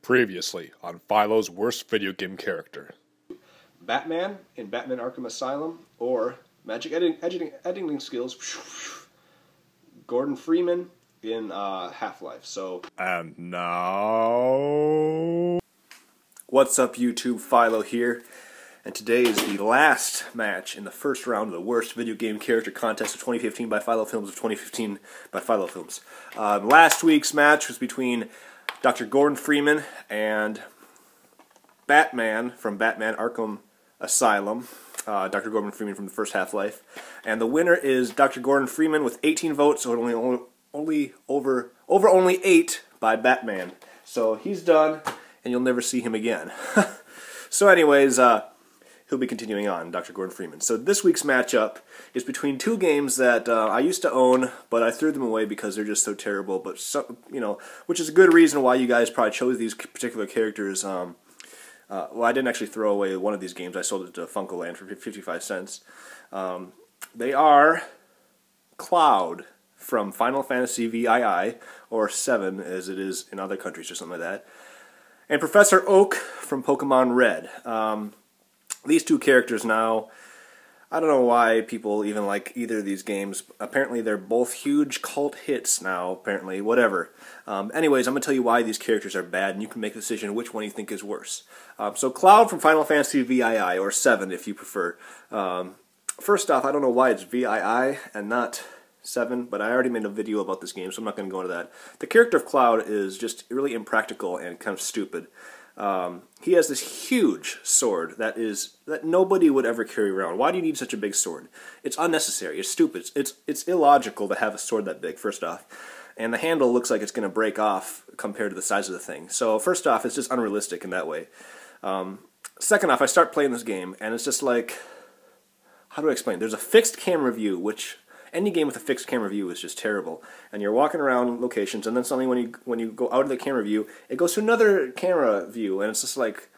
Previously on Philo's worst video game character. Batman in Batman Arkham Asylum, or magic editing skills, Gordon Freeman in Half-Life. So, And now... What's up, YouTube? Philo here, and today is the last match in the first round of the worst video game character contest of 2015 by Philo Films of 2015 by Philo Films. Last week's match was between Dr. Gordon Freeman and Batman from Batman Arkham Asylum. Dr. Gordon Freeman from the first Half-Life, and the winner is Dr. Gordon Freeman with 18 votes, so only over only 8 by Batman. So he's done, and you'll never see him again. So anyways, he'll be continuing on, Dr. Gordon Freeman. So this week's matchup is between two games that I used to own, but I threw them away because they're just so terrible. But which is a good reason why you guys probably chose these particular characters. Well, I didn't actually throw away one of these games. I sold it to Funkoland for 55 cents. They are Cloud from Final Fantasy VII, or 7 as it is in other countries or something like that, and Professor Oak from Pokemon Red. These two characters now, I don't know why people even like either of these games. Apparently they're both huge cult hits now, apparently, whatever. Anyways, I'm going to tell you why these characters are bad, and you can make a decision which one you think is worse. So Cloud from Final Fantasy VII, or 7 if you prefer. First off, I don't know why it's VII and not 7, but I already made a video about this game, so I'm not going to go into that. The character of Cloud is just really impractical and kind of stupid. He has this huge sword that nobody would ever carry around. Why do you need such a big sword? It's unnecessary. It's stupid. It's illogical to have a sword that big, first off. And the handle looks like it's going to break off compared to the size of the thing. So first off, it's just unrealistic in that way. Second off, I start playing this game, and it's just like, how do I explain? There's a fixed camera view, which any game with a fixed camera view is just terrible. And you're walking around locations, and then suddenly when you go out of the camera view, it goes to another camera view, and it's just like,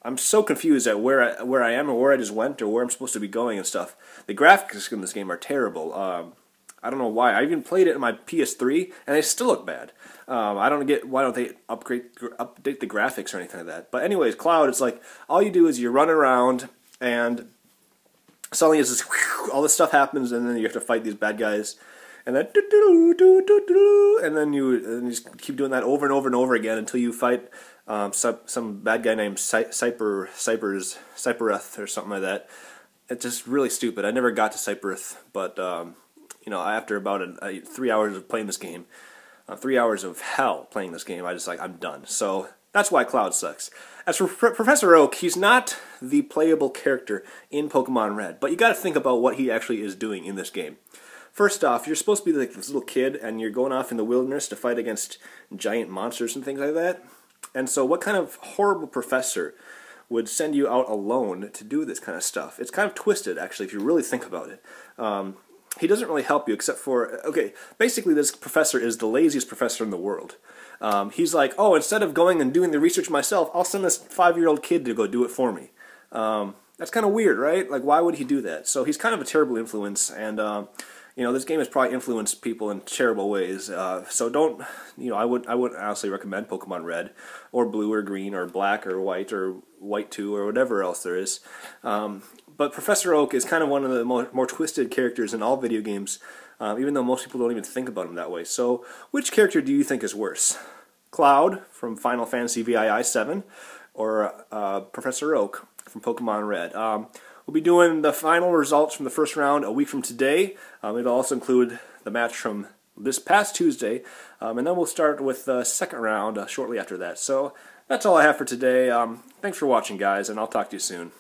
I'm so confused at where I am, or where I just went, or where I'm supposed to be going and stuff. The graphics in this game are terrible. I don't know why. I even played it in my PS3, and they still look bad. I don't get why don't they update the graphics or anything like that. But anyways, Cloud, it's like all you do is you run around, and suddenly it's just all this stuff happens, and then you have to fight these bad guys, and then and then you just keep doing that over and over and over again until you fight some bad guy named Cypereth or something like that. It's just really stupid. I never got to Cypereth, but after about 3 hours of playing this game, 3 hours of hell playing this game, I'm done. So that's why Cloud sucks. As for Professor Oak, he's not the playable character in Pokemon Red, but you got to think about what he actually is doing in this game. First off, you're supposed to be like this little kid, and you're going off in the wilderness to fight against giant monsters and things like that. And so what kind of horrible professor would send you out alone to do this kind of stuff? It's kind of twisted, actually, if you really think about it. He doesn't really help you except for, okay, basically this professor is the laziest professor in the world. He's like, oh, instead of going and doing the research myself, I'll send this 5-year-old kid to go do it for me. That's kind of weird, right? Like, why would he do that? So he's kind of a terrible influence, and this game has probably influenced people in terrible ways. So don't, I wouldn't honestly recommend Pokemon Red, or Blue, or Green, or Black, or White 2, or whatever else there is. But Professor Oak is kind of one of the more twisted characters in all video games, even though most people don't even think about him that way. So, which character do you think is worse? Cloud from Final Fantasy VII 7, or Professor Oak from Pokemon Red? We'll be doing the final results from the first round a week from today. It'll also include the match from this past Tuesday, and then we'll start with the second round shortly after that. So, that's all I have for today. Thanks for watching, guys, and I'll talk to you soon.